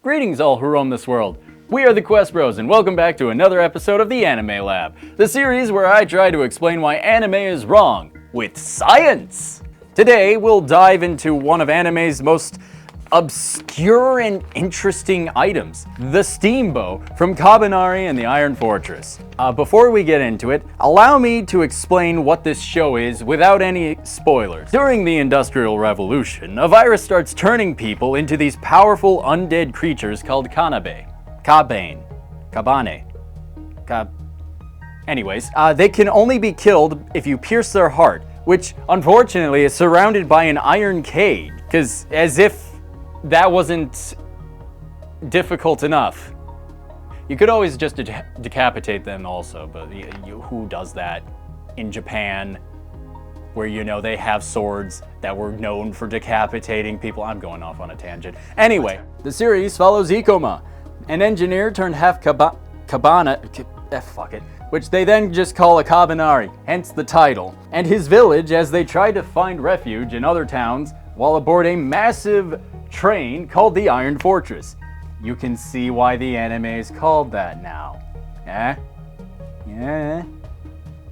Greetings all who roam this world. We are the Quest Bros and welcome back to another episode of the Anime Lab, the series where I try to explain why anime is wrong with science. Today we'll dive into one of anime's most obscure and interesting items, the steam bow from Kabaneri and the Iron Fortress. Before we get into it, allow me to explain what this show is without any spoilers. During the Industrial Revolution, a virus starts turning people into these powerful undead creatures called Kabaneri. Anyways, they can only be killed if you pierce their heart, which unfortunately is surrounded by an iron cage, because as if that wasn't difficult enough. You could always just decapitate them also, but who does that in Japan, where they have swords that were known for decapitating people? I'm going off on a tangent. Anyway, the series follows Ikoma, an engineer turned half which they then just call a Kabaneri, hence the title, and his village as they try to find refuge in other towns while aboard a massive train called the Iron Fortress. You can see why the anime is called that now. Yeah,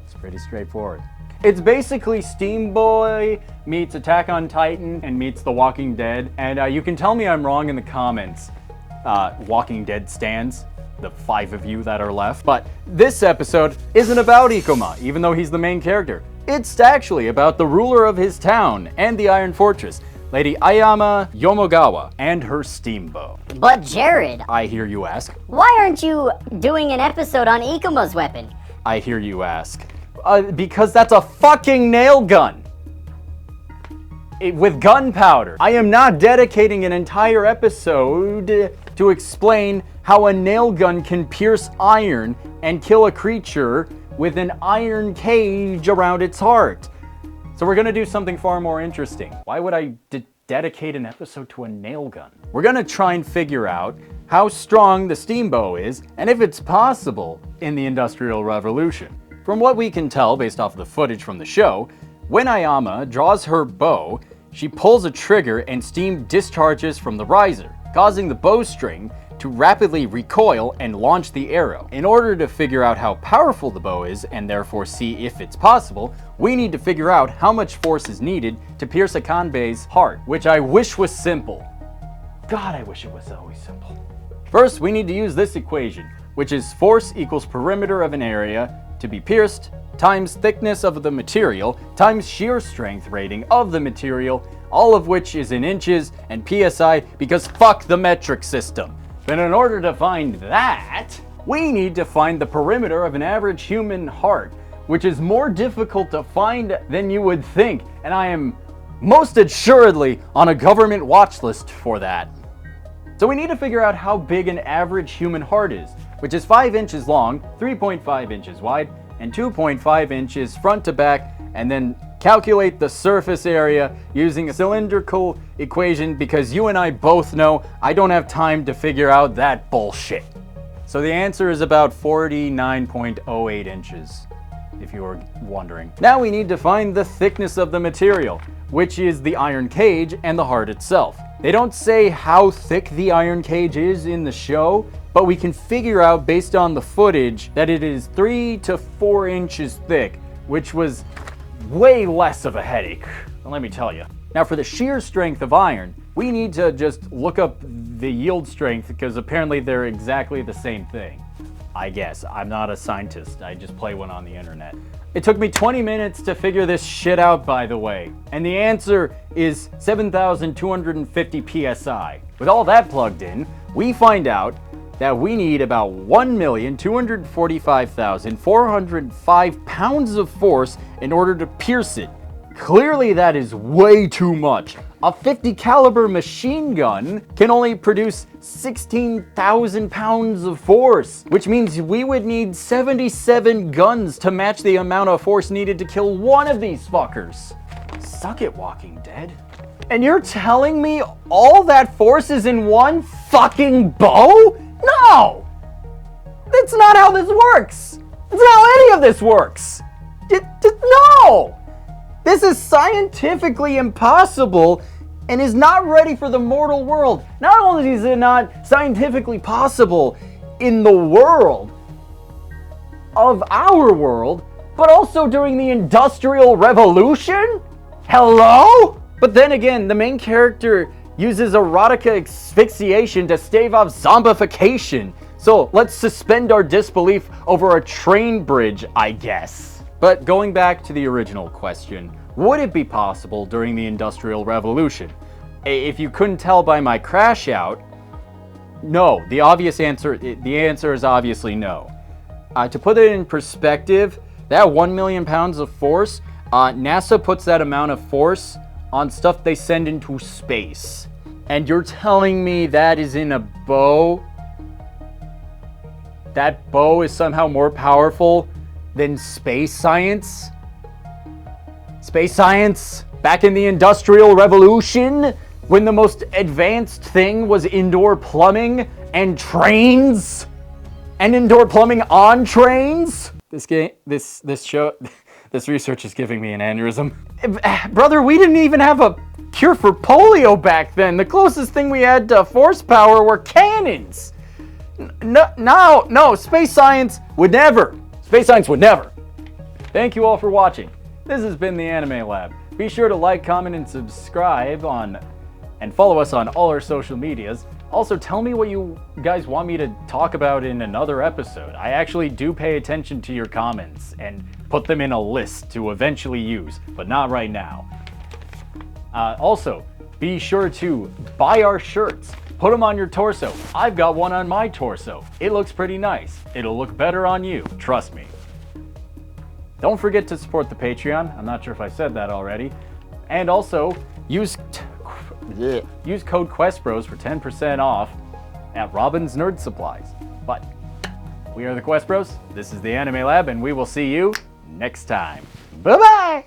it's pretty straightforward. It's basically Steam Boy meets Attack on Titan and meets The Walking Dead, and you can tell me I'm wrong in the comments, Walking Dead stans, the 5 of you that are left. But this episode isn't about Ikoma, even though he's the main character. It's actually about the ruler of his town and the Iron Fortress, Lady Ayama Yomogawa, and her steam bow. But Jared, I hear you ask. Why aren't you doing an episode on Ikoma's weapon? I hear you ask. Because that's a fucking nail gun. With gunpowder. I am not dedicating an entire episode to explain how a nail gun can pierce iron and kill a creature with an iron cage around its heart. So we're gonna do something far more interesting. Why would I dedicate an episode to a nail gun? We're gonna try and figure out how strong the steam bow is and if it's possible in the Industrial Revolution. From what we can tell based off the footage from the show, when Ayama draws her bow, she pulls a trigger and steam discharges from the riser, causing the bowstring to rapidly recoil and launch the arrow. In order to figure out how powerful the bow is and therefore see if it's possible, we need to figure out how much force is needed to pierce a kanbei's heart, which I wish was simple. God, I wish it was always simple. First, we need to use this equation, which is force equals perimeter of an area to be pierced times thickness of the material times shear strength rating of the material, all of which is in inches and PSI because fuck the metric system. But in order to find that, we need to find the perimeter of an average human heart, which is more difficult to find than you would think, and I am most assuredly on a government watch list for that. So we need to figure out how big an average human heart is, which is 5 inches long, 3.5 inches wide, and 2.5 inches front to back, and then calculate the surface area using a cylindrical equation because you and I both know I don't have time to figure out that bullshit. So the answer is about 49.08 inches, if you were wondering. Now we need to find the thickness of the material, which is the iron cage and the heart itself. They don't say how thick the iron cage is in the show, but we can figure out based on the footage that it is 3 to 4 inches thick, which was way less of a headache, let me tell you. Now for the shear strength of iron, we need to just look up the yield strength because apparently they're exactly the same thing. I guess. I'm not a scientist, I just play one on the internet. It took me 20 minutes to figure this shit out, by the way, and the answer is 7,250 PSI. With all that plugged in, we find out that we need about 1,245,405 pounds of force in order to pierce it. Clearly that is way too much. A 50 caliber machine gun can only produce 16,000 pounds of force, which means we would need 77 guns to match the amount of force needed to kill one of these fuckers. Suck it, Walking Dead. And you're telling me all that force is in one fucking bow? No! That's not how this works! That's not how any of this works! No! This is scientifically impossible and is not ready for the mortal world. Not only is it not scientifically possible in the world of our world, but also during the Industrial Revolution? Hello? But then again, the main character uses erotica asphyxiation to stave off zombification. So let's suspend our disbelief over a train bridge, I guess. But going back to the original question, would it be possible during the Industrial Revolution? If you couldn't tell by my crash out, no. The answer is obviously no. To put it in perspective, that 1 million pounds of force, NASA puts that amount of force on stuff they send into space. And you're telling me that is in a bow? That bow is somehow more powerful than space science? Space science? Back in the Industrial Revolution, when the most advanced thing was indoor plumbing and trains? And indoor plumbing on trains? This research is giving me an aneurysm. Brother, we didn't even have a cure for polio back then. The closest thing we had to force power were cannons. No, space science would never. Space science would never. Thank you all for watching. This has been the Anime Lab. Be sure to like, comment, and subscribe and follow us on all our social medias. Also, tell me what you guys want me to talk about in another episode. I actually do pay attention to your comments and put them in a list to eventually use, but not right now. Also, be sure to buy our shirts. Put them on your torso. I've got one on my torso. It looks pretty nice. It'll look better on you, trust me. Don't forget to support the Patreon. I'm not sure if I said that already. And also, use code QuestBros for 10% off at Robin's Nerd Supplies. But we are the Quest Bros. This is the Anime Lab, and we will see you next time. Bye-bye!